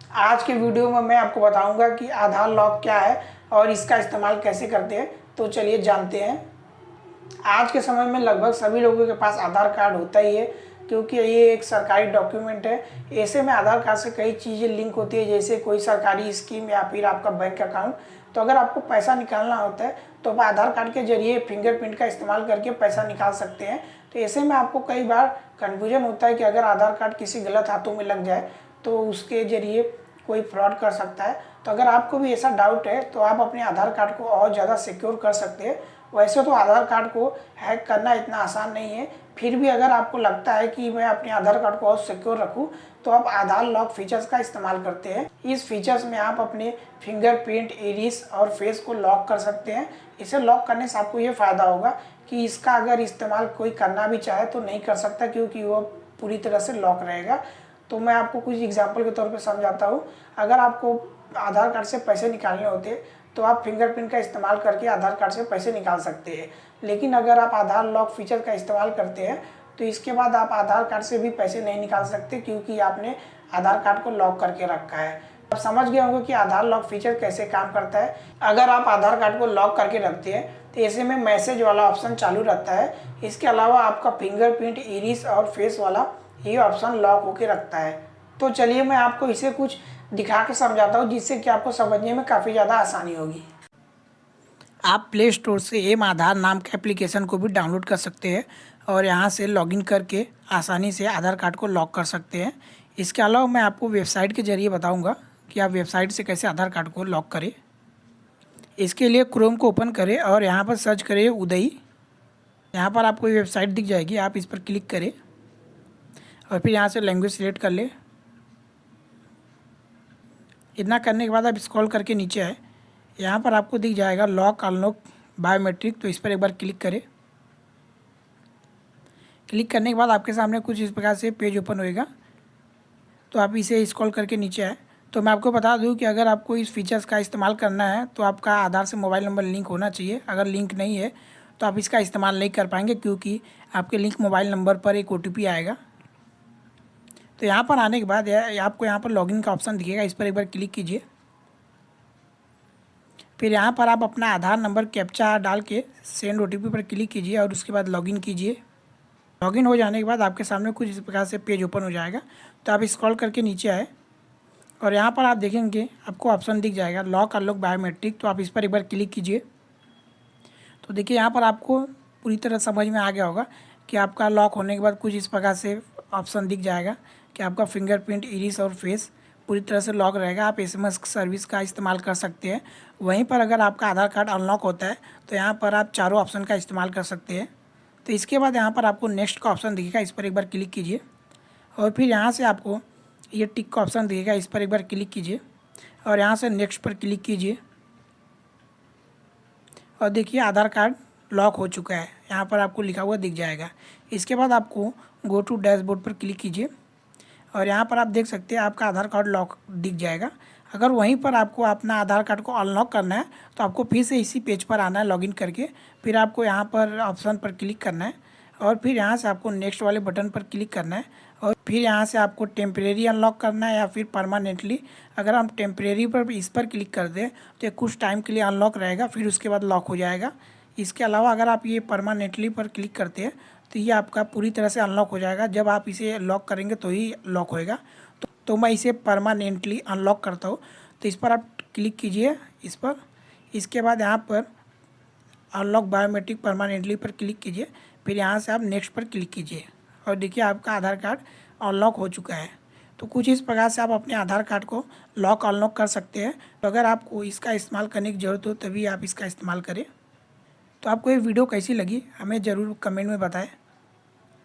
आज के वीडियो में मैं आपको बताऊंगा कि आधार लॉक क्या है और इसका इस्तेमाल कैसे करते हैं। तो चलिए जानते हैं। आज के समय में लगभग सभी लोगों के पास आधार कार्ड होता ही है, क्योंकि ये एक सरकारी डॉक्यूमेंट है। ऐसे में आधार कार्ड से कई चीज़ें लिंक होती है, जैसे कोई सरकारी स्कीम या फिर आपका बैंक अकाउंट। तो अगर आपको पैसा निकालना होता है तो आप आधार कार्ड के जरिए फिंगरप्रिंट का इस्तेमाल करके पैसा निकाल सकते हैं। तो ऐसे में आपको कई बार कन्फ्यूजन होता है कि अगर आधार कार्ड किसी गलत हाथों में लग जाए तो उसके जरिए कोई फ्रॉड कर सकता है। तो अगर आपको भी ऐसा डाउट है तो आप अपने आधार कार्ड को और ज़्यादा सिक्योर कर सकते हैं। वैसे तो आधार कार्ड को हैक करना इतना आसान नहीं है, फिर भी अगर आपको लगता है कि मैं अपने आधार कार्ड को और सिक्योर रखूं तो आप आधार लॉक फीचर्स का इस्तेमाल करते हैं। इस फीचर्स में आप अपने फिंगरप्रिंट, इरिस और फेस को लॉक कर सकते हैं। इसे लॉक करने से आपको ये फ़ायदा होगा कि इसका अगर इस्तेमाल कोई करना भी चाहे तो नहीं कर सकता, क्योंकि वो पूरी तरह से लॉक रहेगा। तो मैं आपको कुछ एग्जाम्पल के तौर पे समझाता हूँ। अगर आपको आधार कार्ड से पैसे निकालने होते हैं तो आप फिंगरप्रिंट का इस्तेमाल करके आधार कार्ड से पैसे निकाल सकते हैं, लेकिन अगर आप आधार लॉक फीचर का इस्तेमाल करते हैं तो इसके बाद आप आधार कार्ड से भी पैसे नहीं निकाल सकते, क्योंकि आपने आधार कार्ड को लॉक करके रखा है। आप समझ गए होंगे कि आधार लॉक फीचर कैसे काम करता है। अगर आप आधार कार्ड को लॉक करके रखते हैं तो ऐसे में मैसेज वाला ऑप्शन चालू रहता है। इसके अलावा आपका फिंगरप्रिंट, इरिस और फेस वाला ये ऑप्शन लॉक होके रखता है। तो चलिए मैं आपको इसे कुछ दिखा के समझाता हूँ, जिससे कि आपको समझने में काफ़ी ज़्यादा आसानी होगी। आप प्ले स्टोर से एम आधार नाम के एप्लीकेशन को भी डाउनलोड कर सकते हैं और यहाँ से लॉगिन करके आसानी से आधार कार्ड को लॉक कर सकते हैं। इसके अलावा मैं आपको वेबसाइट के ज़रिए बताऊँगा कि आप वेबसाइट से कैसे आधार कार्ड को लॉक करें। इसके लिए क्रोम को ओपन करें और यहाँ पर सर्च करें उदय। यहाँ पर आपको वेबसाइट दिख जाएगी, आप इस पर क्लिक करें और फिर यहाँ से लैंग्वेज सिलेक्ट कर ले। इतना करने के बाद आप स्क्रॉल करके नीचे आए, यहाँ पर आपको दिख जाएगा लॉक अनलॉक बायोमेट्रिक। तो इस पर एक बार क्लिक करें। क्लिक करने के बाद आपके सामने कुछ इस प्रकार से पेज ओपन होएगा। तो आप इसे स्क्रॉल करके नीचे आए। तो मैं आपको बता दूं कि अगर आपको इस फीचर्स का इस्तेमाल करना है तो आपका आधार से मोबाइल नंबर लिंक होना चाहिए। अगर लिंक नहीं है तो आप इसका इस्तेमाल नहीं कर पाएंगे, क्योंकि आपके लिंक मोबाइल नंबर पर एक OTP आएगा। तो यहाँ पर आने के बाद आपको यहाँ पर लॉगिन का ऑप्शन दिखेगा, इस पर एक बार क्लिक कीजिए। फिर यहाँ पर आप अपना आधार नंबर कैप्चा डाल के सेंड OTP पर क्लिक कीजिए और उसके बाद लॉगिन कीजिए। लॉगिन हो जाने के बाद आपके सामने कुछ इस प्रकार से पेज ओपन हो जाएगा। तो आप स्क्रॉल करके नीचे आए और यहाँ पर आप देखेंगे आपको ऑप्शन दिख जाएगा लॉक अनलॉक बायोमेट्रिक। तो आप इस पर एक बार क्लिक कीजिए। तो देखिए यहाँ पर आपको पूरी तरह समझ में आ गया होगा कि आपका लॉक होने के बाद कुछ इस प्रकार से ऑप्शन दिख जाएगा कि आपका फिंगरप्रिंट, इरिस और फेस पूरी तरह से लॉक रहेगा। आप SMS सर्विस का इस्तेमाल कर सकते हैं। वहीं पर अगर आपका आधार कार्ड अनलॉक होता है तो यहाँ पर आप चारों ऑप्शन का इस्तेमाल कर सकते हैं। तो इसके बाद यहाँ पर आपको नेक्स्ट का ऑप्शन दिखेगा, इस पर एक बार क्लिक कीजिए और फिर यहाँ से आपको ये टिक का ऑप्शन दिखेगा, इस पर एक बार क्लिक कीजिए और यहाँ से नेक्स्ट पर क्लिक कीजिए। और देखिए आधार कार्ड लॉक हो चुका है, यहाँ पर आपको लिखा हुआ दिख जाएगा। इसके बाद आपको गो टू डैशबोर्ड पर क्लिक कीजिए और यहाँ पर आप देख सकते हैं आपका आधार कार्ड लॉक दिख जाएगा। अगर वहीं पर आपको अपना आधार कार्ड को अनलॉक करना है तो आपको फिर से इसी पेज पर आना है लॉगिन करके। फिर आपको यहाँ पर ऑप्शन पर क्लिक करना है और फिर यहाँ से आपको नेक्स्ट वाले बटन पर क्लिक करना है और फिर यहाँ से आपको टेम्परेरी अनलॉक करना है या फिर परमानेंटली। अगर हम टेम्परेरी पर इस पर क्लिक कर दें तो ये कुछ टाइम के लिए अनलॉक रहेगा, फिर उसके बाद लॉक हो जाएगा। इसके अलावा अगर आप ये परमानेंटली पर क्लिक करते हैं तो ये आपका पूरी तरह से अनलॉक हो जाएगा। जब आप इसे लॉक करेंगे तो ही लॉक होएगा। तो मैं इसे परमानेंटली अनलॉक करता हूँ। तो इस पर आप क्लिक कीजिए इस पर। इसके बाद यहाँ पर अनलॉक बायोमेट्रिक परमानेंटली पर क्लिक कीजिए। फिर यहाँ से आप नेक्स्ट पर क्लिक कीजिए और देखिए आपका आधार कार्ड अनलॉक हो चुका है। तो कुछ इस प्रकार से आप अपने आधार कार्ड को लॉक अनलॉक कर सकते हैं। तो अगर आपको इसका इस्तेमाल करने की ज़रूरत हो तभी आप इसका इस्तेमाल करें। तो आपको ये वीडियो कैसी लगी हमें ज़रूर कमेंट में बताएं।